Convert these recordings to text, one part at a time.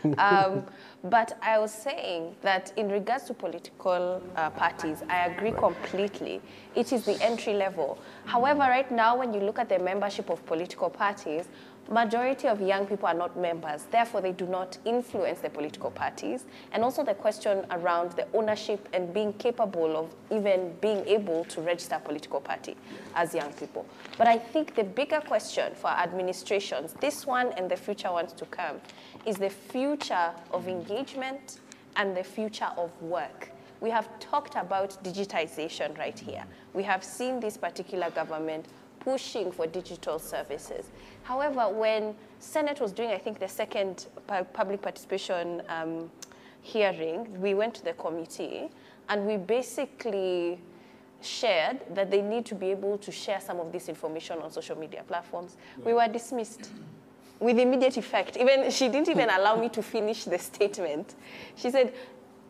But I was saying that in regards to political parties, I agree completely. It is the entry level. However, right now, when you look at the membership of political parties, majority of young people are not members. Therefore, they do not influence the political parties. And also the question around the ownership and being capable of even being able to register a political party as young people. But I think the bigger question for administrations, this one and the future ones to come, is the future of engagement and the future of work. We have talked about digitization right here. We have seen this particular government pushing for digital services. However, when Senate was doing, I think, the second public participation hearing, we went to the committee and we basically shared that they need to be able to share some of this information on social media platforms. We were dismissed with immediate effect. Even she didn't even allow me to finish the statement. She said,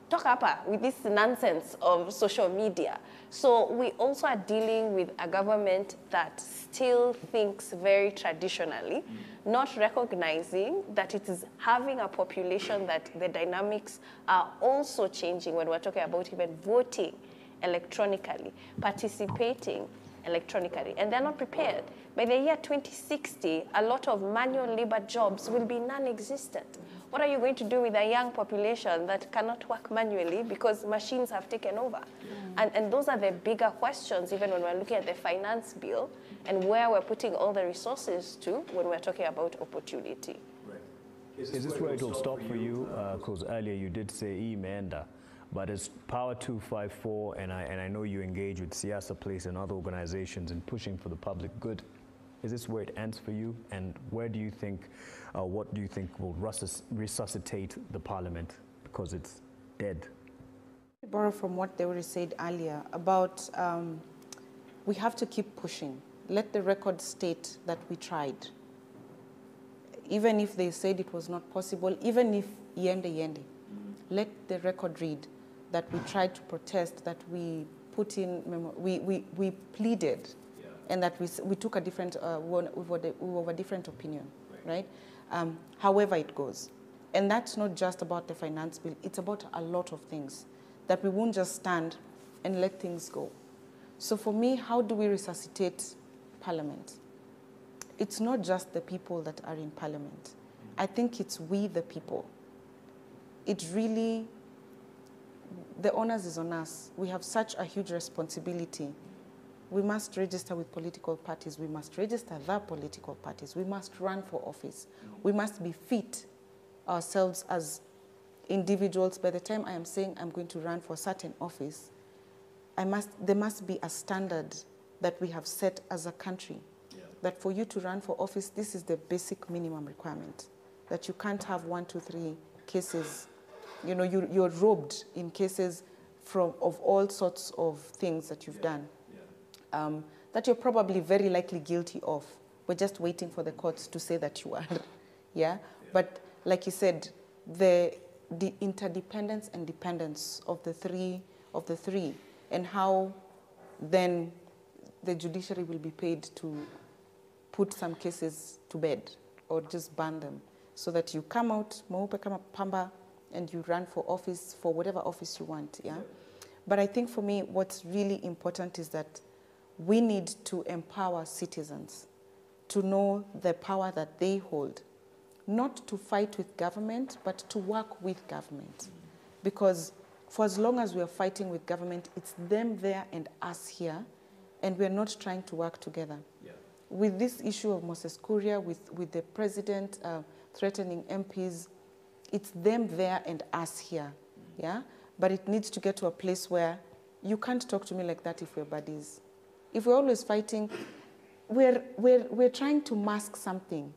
talk up with this nonsense of social media. So we also are dealing with a government that still thinks very traditionally, not recognizing that it is having a population that the dynamics are also changing when we're talking about even voting electronically, participating electronically, and they're not prepared. By the year 2060, a lot of manual labor jobs will be non-existent. What are you going to do with a young population that cannot work manually because machines have taken over? And those are the bigger questions, even when we're looking at the finance bill and where we're putting all the resources to when we're talking about opportunity. Right. Is this where it'll stop for you? Because earlier you did say Imenda, but it's Power 254, and I know you engage with Siasa Place and other organizations in pushing for the public good. Is this where it ends for you? And where do you think, what do you think will resuscitate the parliament because it's dead? To borrow from what they already said earlier about we have to keep pushing. Let the record state that we tried. Even if they said it was not possible, even if yende, let the record read that we tried to protest, that we put in, we pleaded, and that we took a different, a different opinion, right? However it goes. And that's not just about the finance bill, it's about a lot of things, that we won't just stand and let things go. So for me, how do we resuscitate Parliament? It's not just the people that are in Parliament. I think it's we, the people. It really, the onus is on us. We have such a huge responsibility. We must register with political parties. We must register the political parties. We must run for office. We must be fit ourselves as individuals. By the time I am saying I'm going to run for a certain office, there must be a standard that we have set as a country. That for you to run for office, this is the basic minimum requirement. That you can't have 1, 2, 3 cases. You know, you're robbed in cases of all sorts of things that you've done. That you're probably very likely guilty of. We're just waiting for the courts to say that you are. But like you said, the interdependence and dependence of the three, and how then the judiciary will be paid to put some cases to bed or just ban them, so that you come out, maupe kama pamba, and you run for office, for whatever office you want. But I think for me, what's really important is that we need to empower citizens to know the power that they hold, not to fight with government, but to work with government. Because for as long as we are fighting with government, it's them there and us here, and we're not trying to work together. With this issue of Moses Kuria, with the president threatening MPs, it's them there and us here, But it needs to get to a place where you can't talk to me like that if we're buddies. If we're always fighting, we're trying to mask something.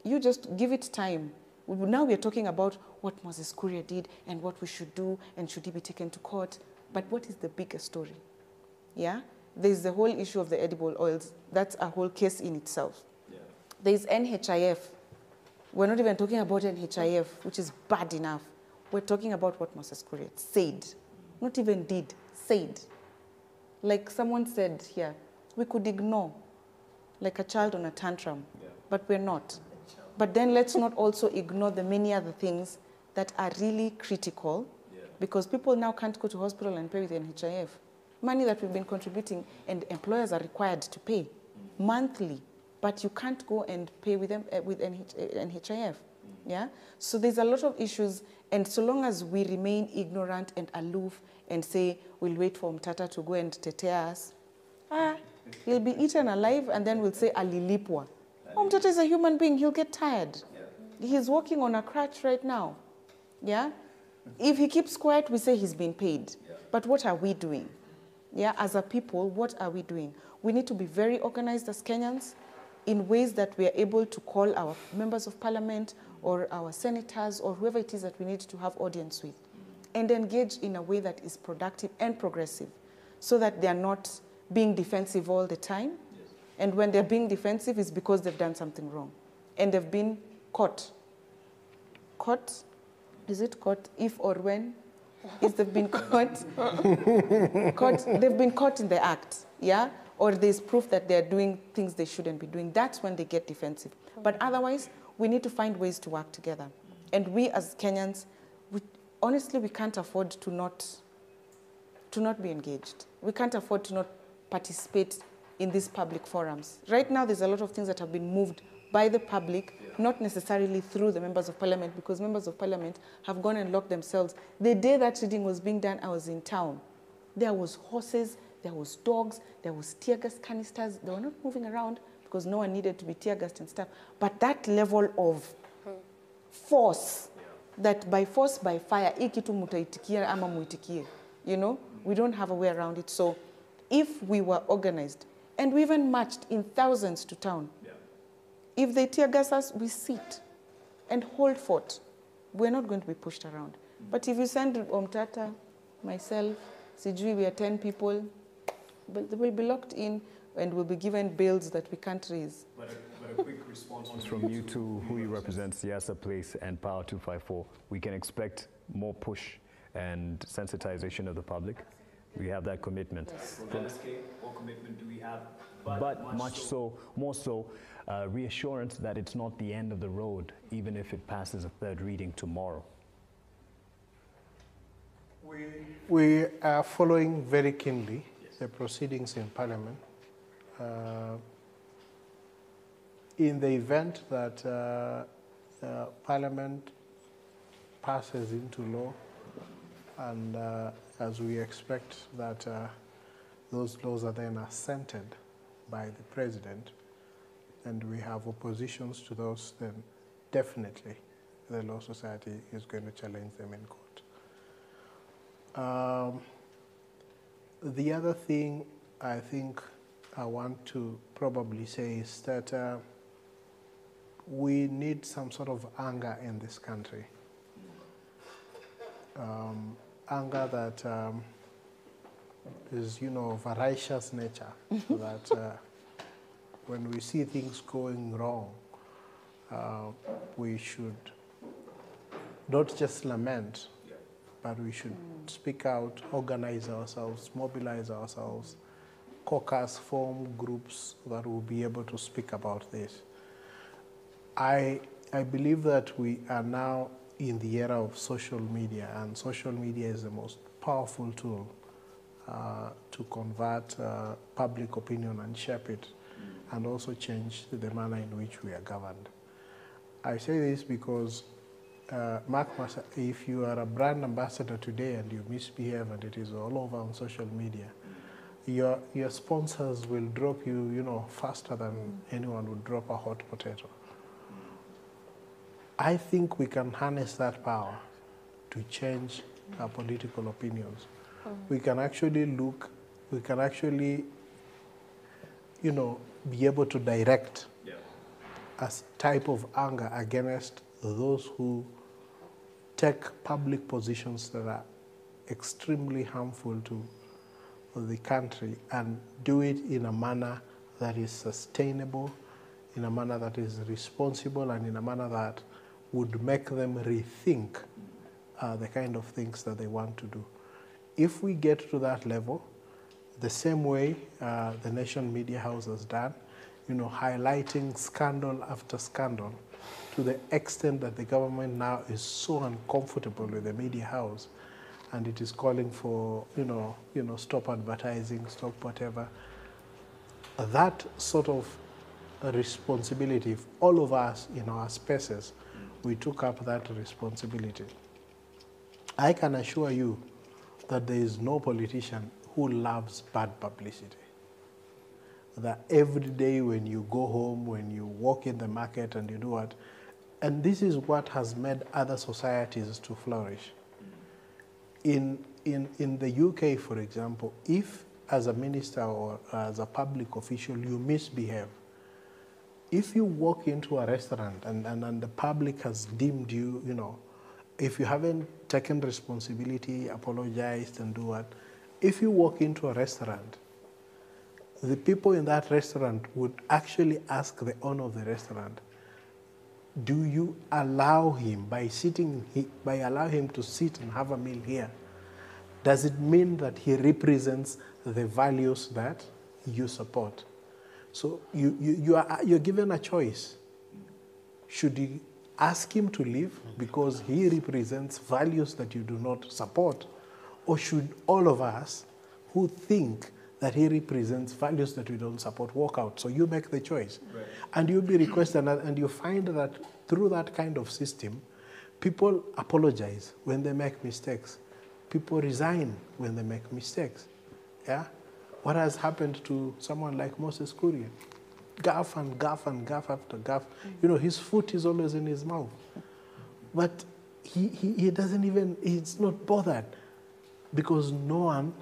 You just give it time. Now we're talking about what Moses Kuria did and what we should do and should he be taken to court. But what is the bigger story? There's the whole issue of the edible oils. That's a whole case in itself. There's NHIF. We're not even talking about NHIF, which is bad enough. We're talking about what Moses Kuria said. Not even did, said. Like someone said here, we could ignore, like a child on a tantrum, but we're not. But then let's not also ignore the many other things that are really critical, because people now can't go to hospital and pay with NHIF. Money that we've been contributing and employers are required to pay monthly, but you can't go and pay with them with NHIF. Yeah? So there's a lot of issues, and so long as we remain ignorant and aloof and say we'll wait for Omtatah to go and tetea us, he'll be eaten alive, and then we'll say alilipwa. Omtatah is a human being, he'll get tired. He's walking on a crutch right now. Yeah? If he keeps quiet, we say he's been paid. But what are we doing? Yeah, as a people, what are we doing? We need to be very organized as Kenyans in ways that we are able to call our members of parliament or our senators or whoever it is that we need to have audience with and engage in a way that is productive and progressive so that they are not being defensive all the time. And when they're being defensive, it's because they've done something wrong. And they've been caught. Caught? Is it caught if or when? Is they've been caught? They've been caught in the act, yeah? Or there's proof that they're doing things they shouldn't be doing. That's when they get defensive. But otherwise, we need to find ways to work together. And we as Kenyans, honestly, we can't afford to not be engaged. We can't afford to not participate in these public forums. Right now, there's a lot of things that have been moved by the public, not necessarily through the members of parliament, because members of parliament have gone and locked themselves. The day that reading was being done, I was in town. There was horses, there was dogs, there was tear gas canisters. They were not moving around because no one needed to be tear gassed and stuff. But that level of force, that by force, by fire, ikitu mutaitikia ama muitikie, you know, we don't have a way around it. So if we were organized, and we even marched in thousands to town, if they tear gas us, we sit and hold fort. We're not going to be pushed around. But if you send Omtatah, myself, Sijui, we are 10 people, but they will be locked in and will be given bills that we can't raise. But a quick response from you to who you represent, Siasa Place and Power 254. We can expect more push and sensitization of the public. We have that commitment. Yes. From MSK, what commitment do we have? But more so, reassurance that it's not the end of the road, even if it passes a third reading tomorrow. We are following very keenly the proceedings in Parliament. In the event that Parliament passes into law, and as we expect that those laws are then assented by the President, and we have oppositions to those, then definitely the Law Society is going to challenge them in court. The other thing I think I want to probably say is that we need some sort of anger in this country. Anger that is, you know, of a righteous nature, so that when we see things going wrong, we should not just lament, but we should speak out, organize ourselves, mobilize ourselves, caucus, form groups that will be able to speak about this. I believe that we are now in the era of social media, and social media is the most powerful tool to convert public opinion and shape it, and also change the manner in which we are governed. I say this because, if you are a brand ambassador today and you misbehave and it is all over on social media, your sponsors will drop you, you know, faster than anyone would drop a hot potato. I think we can harness that power to change our political opinions. We can actually you know, be able to direct a type of anger against those who take public positions that are extremely harmful to the country, and do it in a manner that is sustainable, in a manner that is responsible, and in a manner that would make them rethink the kind of things that they want to do. If we get to that level, the same way the Nation Media House has done, you know, highlighting scandal after scandal, to the extent that the government now is so uncomfortable with the media house, and it is calling for, stop advertising, stop whatever. That sort of responsibility, if all of us in our spaces, we took up that responsibility, I can assure you that there is no politician who loves bad publicity. That every day when you go home, when you walk in the market and you do what, and this is what has made other societies to flourish. In the UK, for example, if as a minister or as a public official you misbehave, if you walk into a restaurant and the public has deemed you, if you haven't taken responsibility, apologized and do what, if you walk into a restaurant, the people in that restaurant would actually ask the owner of the restaurant, do you allow him, by allow him to sit and have a meal here, does it mean that he represents the values that you support? So you're given a choice. Should you ask him to leave because he represents values that you do not support? Or should all of us who think that he represents values that we don't support walk out? So you make the choice. Right. And you'll be requested, and you find that through that kind of system, people apologize when they make mistakes. People resign when they make mistakes. Yeah? What has happened to someone like Moses Kuria? Gaff and gaff and gaff after gaff. His foot is always in his mouth. But he doesn't even, he's not bothered because no one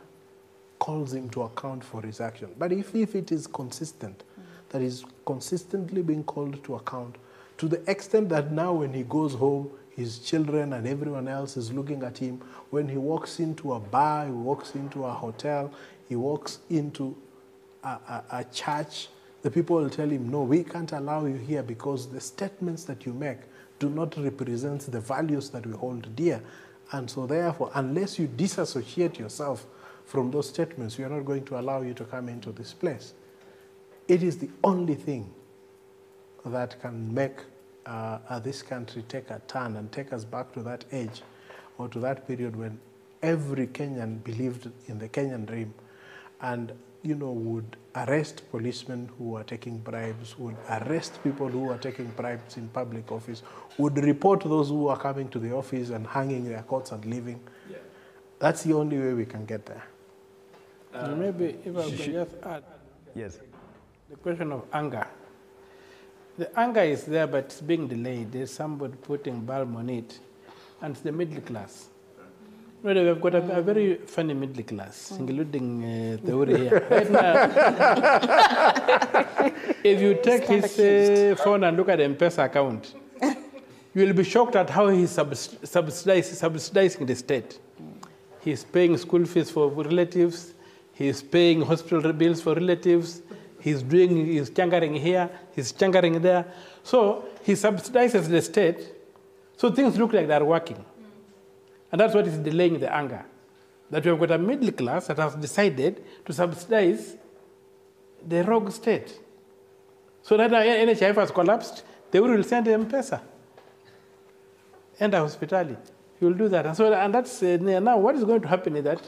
calls him to account for his action. But if it is consistent, that is consistently being called to account, to the extent that now when he goes home, his children and everyone else is looking at him. When he walks into a bar, he walks into a hotel, he walks into a church, the people will tell him, no, we can't allow you here because the statements that you make do not represent the values that we hold dear. And so therefore, unless you disassociate yourself from those statements, we are not going to allow you to come into this place. It is the only thing that can make this country take a turn and take us back to that age or to that period when every Kenyan believed in the Kenyan dream and, would arrest policemen who are taking bribes, would arrest people who are taking bribes in public office, would report those who are coming to the office and hanging their coats and leaving. Yeah. That's the only way we can get there. Maybe if I could just add. Yes. The question of anger. The anger is there, but it's being delayed. There's somebody putting balm on it, and it's the middle class. Really, we've got a very funny middle class, including Theory here. Right now, if you take his phone and look at the M-Pesa account, you will be shocked at how he's subsidizing the state. He's paying school fees for relatives. He's paying hospital bills for relatives. He's chankering here. He's chankering there. So he subsidizes the state. So things look like they're working. And that's what is delaying the anger. That we have got a middle class that has decided to subsidize the rogue state. So that NHIF has collapsed, they will send M-Pesa. Enter hospitality. He will do that. And that's now what is going to happen is that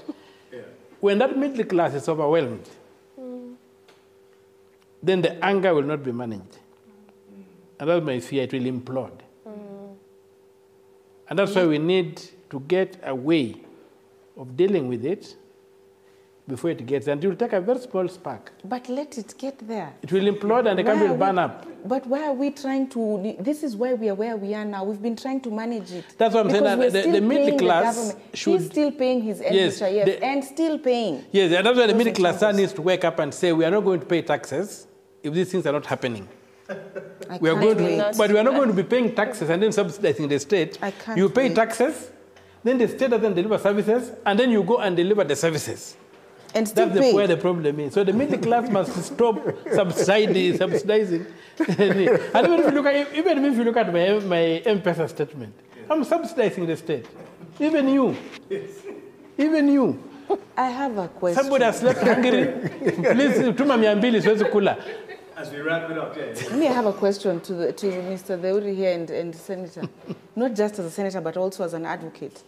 when that middle class is overwhelmed, then the anger will not be managed. And that's my fear, it will implode. And that's why we need to get a way of dealing with it before it gets, and it will take a very small spark. But let it get there. It will implode and the country will burn up. But why are we trying to, this is why we are where we are now. We've been trying to manage it. That's what I'm saying, that the middle class should... He's still paying his extra, and still paying. Yes, and that's why the middle class needs to wake up and say, we are not going to pay taxes if these things are not happening. But we are not going to be paying taxes and then subsidizing the state. You pay taxes, then the state doesn't deliver services, and then you go and deliver the services. And still that's where the problem is. So the middle class must stop subsidizing. And even if you look at my M-Pesa statement, I'm subsidizing the state. Even you. Even you. I have a question. Somebody has slept hungry. Please, tuma 200 siwezi kula. As we wrap it up, Me, I have a question to Mr. Deuri here and Senator, not just as a senator, but also as an advocate.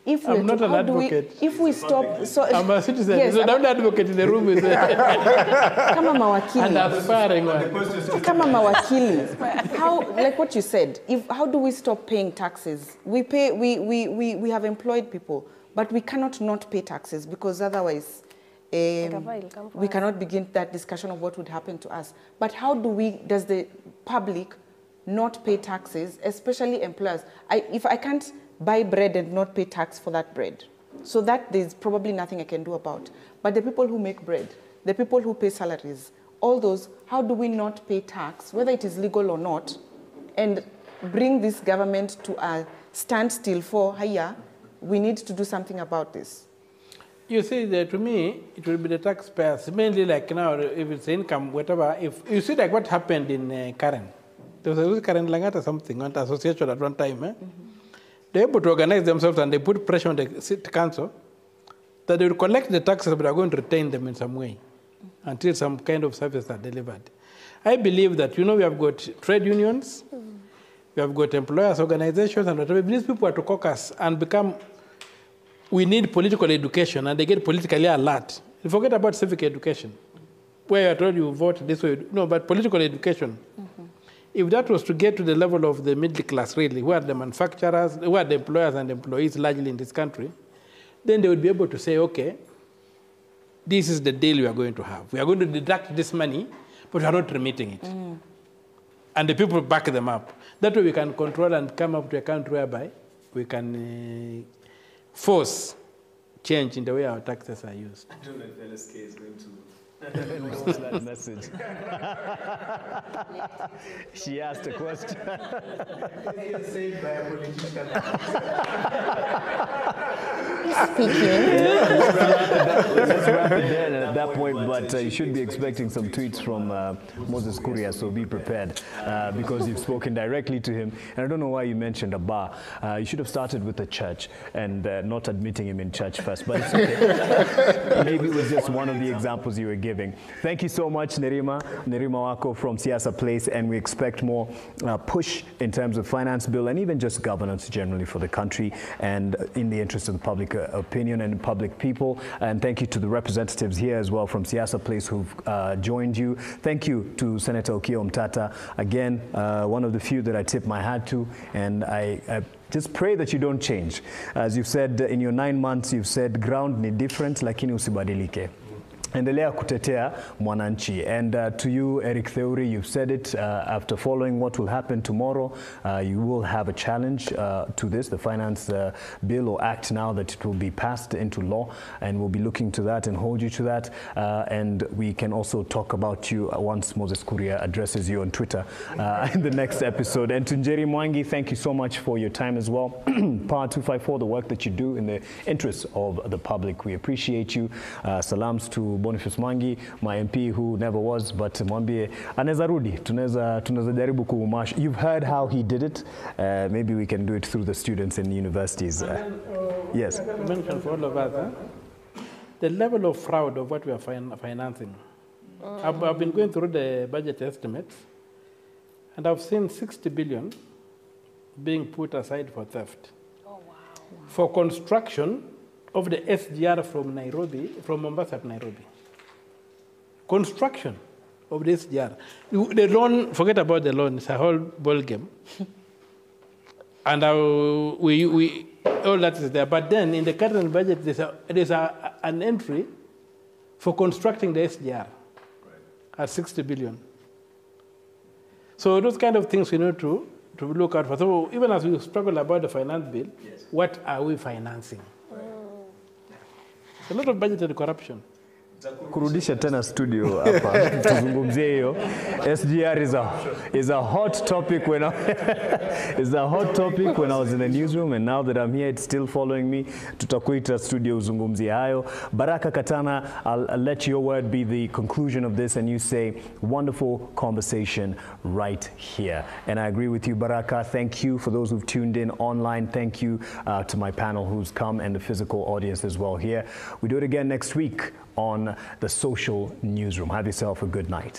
If I'm not an advocate. If we stop, so I'm a citizen. Yes, so I'm not advocate in the room with kama and mawakili, aspiring one. kama mawakili, how, like what you said, how do we stop paying taxes? We have employed people, but we cannot not pay taxes because otherwise we cannot begin that discussion of what would happen to us. But how does the public not pay taxes, especially employers? If I can't buy bread and not pay tax for that bread, so that there's probably nothing I can do about. But the people who make bread, the people who pay salaries, all those, how do we not pay tax, whether it is legal or not, and bring this government to a standstill for, hiya, we need to do something about this? You see, that to me, it will be the taxpayers, mainly like now, if it's income, whatever. If you see like what happened in Karen. There was a Karen Langata something, on the association at one time. They were able to organize themselves and they put pressure on the city council that they will collect the taxes but are going to retain them in some way until some kind of services are delivered. I believe that, we have got trade unions, we have got employers, organizations, and whatever. These people are to caucus and become. We need political education, and they get politically alert. You forget about civic education, where you're told you vote this way. No, but political education. If that was to get to the level of the middle class, really, who are the manufacturers, who are the employers and employees largely in this country, then they would be able to say, okay, this is the deal we are going to have. We are going to deduct this money, but we are not remitting it. And the people back them up. That way we can control and come up to a country whereby we can force change in the way our taxes are used. I don't know if LSK is going to endorse that message. She asked a question. Said by a politician. Let's wrap it there at that point, but you should be expecting some tweets from Moses Kuria, so be prepared because you've spoken directly to him. And I don't know why you mentioned a bar. You should have started with the church and not admitting him in church first, but it's okay. Maybe it was just one of the examples you were giving. Thank you so much, Nerima Wako from Siasa Place, and we expect more push in terms of finance bill and even just governance generally for the country and in the interest of the public opinion and public people. And thank you to the representatives here as well from Siasa Place who've joined you. Thank you to Senator Okiya Omtatah. Again, one of the few that I tip my hat to, and I just pray that you don't change. As you've said in your 9 months, you've said ground ni different, lakini usibadilike. Endelea kutetea mwananchi. And to you, Eric Theuri, you've said it, after following what will happen tomorrow, you will have a challenge to this, the finance bill or act now that it will be passed into law, and we'll be looking to that and hold you to that. And we can also talk about you once Moses Kuria addresses you on Twitter in the next episode. And to Njeri Mwangi, thank you so much for your time as well. Power 254, the work that you do in the interests of the public. We appreciate you. Salams to Boniface Mwangi, my MP who never was, but mwambie anaweza rudi, tunaweza jaribu kuumash. You've heard how he did it. Maybe we can do it through the students in universities. Yes. Mention for all of us, the level of fraud of what we are financing. I've been going through the budget estimates, and I've seen 60 billion being put aside for theft. Oh, wow. For construction of the SGR from Mombasa to Nairobi. Construction of the SGR. The loan, forget about the loan, it's a whole ball game. And we all that is there. But then in the current budget, there's an entry for constructing the SGR at 60 billion. So those kind of things we need to look out for. So even as we struggle about the finance bill, yes, what are we financing? A lot of budgetary corruption. Kurudisha tena studio hapa tuzungumzie hiyo. SGR is a hot topic when I was in the newsroom, and now that I'm here it's still following me. Tutakuita studio uzungumzie hayo. Baraka Katana, I'll let your word be the conclusion of this, and you say wonderful conversation right here. And I agree with you, Baraka. Thank you for those who've tuned in online. Thank you to my panel who's come and the physical audience as well here. We do it again next week on the Social Newsroom. Have yourself a good night.